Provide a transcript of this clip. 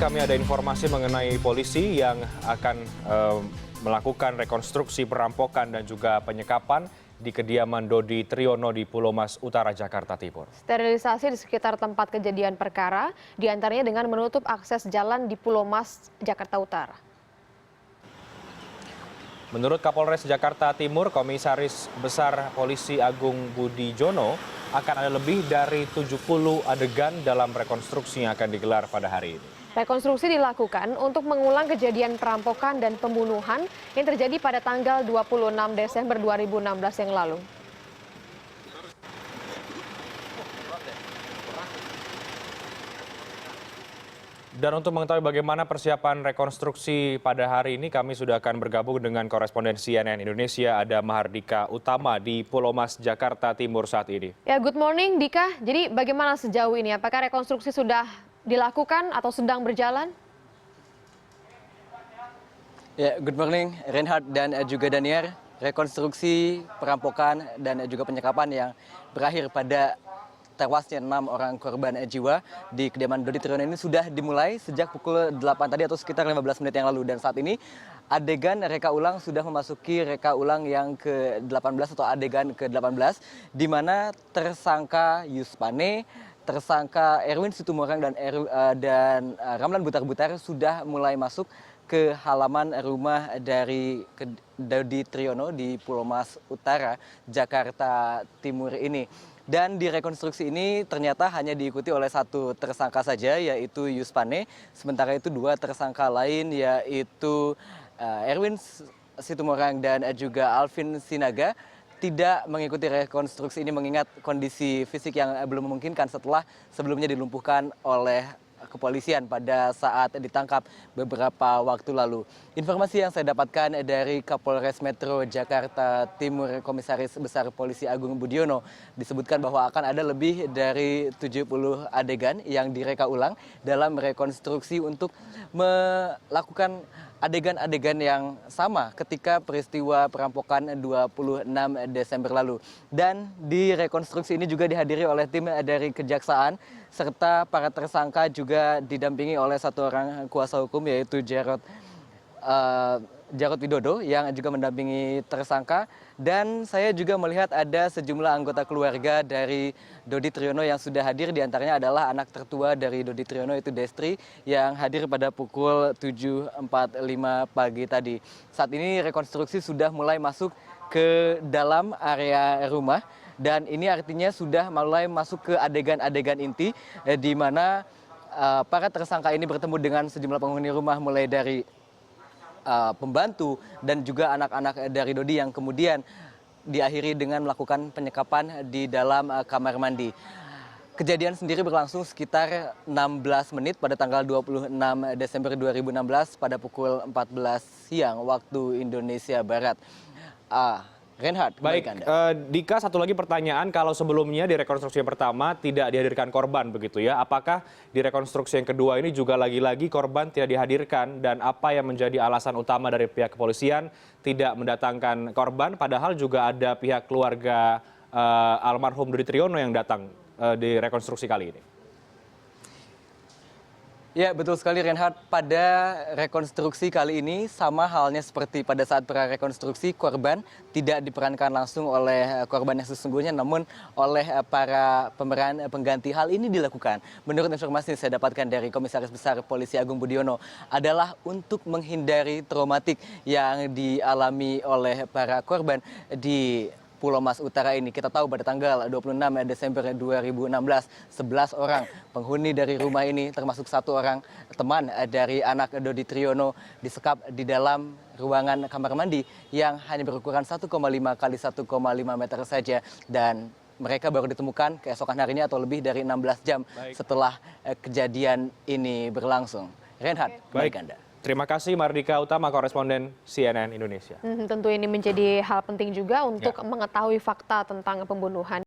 Kami ada informasi mengenai polisi yang akan melakukan rekonstruksi perampokan dan juga penyekapan di kediaman Dodi Triyono di Pulau Mas Utara, Jakarta Timur. Sterilisasi di sekitar tempat kejadian perkara, diantaranya dengan menutup akses jalan di Pulau Mas, Jakarta Utara. Menurut Kapolres Jakarta Timur, Komisaris Besar Polisi Agung Budi Jono, akan ada lebih dari 70 adegan dalam rekonstruksi yang akan digelar pada hari ini. Rekonstruksi dilakukan untuk mengulang kejadian perampokan dan pembunuhan yang terjadi pada tanggal 26 Desember 2016 yang lalu. Dan untuk mengetahui bagaimana persiapan rekonstruksi pada hari ini, kami sudah akan bergabung dengan korespondensi CNN Indonesia, ada Mahardika Utama di Pulau Mas, Jakarta Timur saat ini. Ya, good morning Dika. Jadi bagaimana sejauh ini? Apakah rekonstruksi sudah dilakukan atau sedang berjalan? Ya, good morning Reinhard dan juga Daniar. Rekonstruksi perampokan dan juga penyekapan yang berakhir pada tewasnya 6 orang korban jiwa di kediaman Dodi Triyono ini sudah dimulai sejak pukul 8 tadi atau sekitar 15 menit yang lalu. Dan saat ini adegan reka ulang sudah memasuki reka ulang yang ke-18 atau adegan ke-18 di mana tersangka Yuspane, tersangka Erwin Situmorang dan Ramlan Butar-Butar sudah mulai masuk ke halaman rumah dari Dodi Triyono di Pulau Mas Utara, Jakarta Timur ini. Dan di rekonstruksi ini ternyata hanya diikuti oleh satu tersangka saja, yaitu Yuspane. Sementara itu dua tersangka lain, yaitu Erwin Situmorang dan juga Alvin Sinaga, tidak mengikuti rekonstruksi ini mengingat kondisi fisik yang belum memungkinkan setelah sebelumnya dilumpuhkan oleh kepolisian pada saat ditangkap beberapa waktu lalu. Informasi yang saya dapatkan dari Kapolres Metro Jakarta Timur, Komisaris Besar Polisi Agung Budiono, disebutkan bahwa akan ada lebih dari 70 adegan yang direka ulang dalam rekonstruksi untuk melakukan adegan-adegan yang sama ketika peristiwa perampokan 26 Desember lalu. Dan di rekonstruksi ini juga dihadiri oleh tim dari Kejaksaan serta para tersangka juga didampingi oleh satu orang kuasa hukum, yaitu Jarod Widodo yang juga mendampingi tersangka. Dan saya juga melihat ada sejumlah anggota keluarga dari Dodi Triyono yang sudah hadir, diantaranya adalah anak tertua dari Dodi Triyono, yaitu Destri, yang hadir pada pukul 7.45 pagi tadi. Saat ini rekonstruksi sudah mulai masuk ke dalam area rumah, dan ini artinya sudah mulai masuk ke adegan-adegan inti, di mana para tersangka ini bertemu dengan sejumlah penghuni rumah, mulai dari pembantu dan juga anak-anak dari Dodi, yang kemudian diakhiri dengan melakukan penyekapan di dalam kamar mandi. Kejadian sendiri berlangsung sekitar 16 menit pada tanggal 26 Desember 2016 pada pukul 14 siang waktu Indonesia Barat. Reinhard, baik, Dika, satu lagi pertanyaan, kalau sebelumnya di rekonstruksi yang pertama tidak dihadirkan korban begitu ya, apakah di rekonstruksi yang kedua ini juga lagi-lagi korban tidak dihadirkan, dan apa yang menjadi alasan utama dari pihak kepolisian tidak mendatangkan korban, padahal juga ada pihak keluarga almarhum Dodi Triyono yang datang di rekonstruksi kali ini? Ya, betul sekali Reinhard. Pada rekonstruksi kali ini sama halnya seperti pada saat prarekonstruksi, korban tidak diperankan langsung oleh korban yang sesungguhnya, namun oleh para pemeran pengganti. Hal ini dilakukan menurut informasi yang saya dapatkan dari Komisaris Besar Polisi Agung Budiono adalah untuk menghindari traumatik yang dialami oleh para korban di Pulau Mas Utara ini. Kita tahu pada tanggal 26 Desember 2016, 11 orang penghuni dari rumah ini, termasuk satu orang teman dari anak Dodi Triyono, disekap di dalam ruangan kamar mandi yang hanya berukuran 1,5 kali 1,5 meter saja. Dan mereka baru ditemukan keesokan harinya atau lebih dari 16 jam setelah kejadian ini berlangsung. Reinhard, baik Anda. Terima kasih Mahardika Utama, koresponden CNN Indonesia. Tentu ini menjadi hal penting juga untuk mengetahui fakta tentang pembunuhan.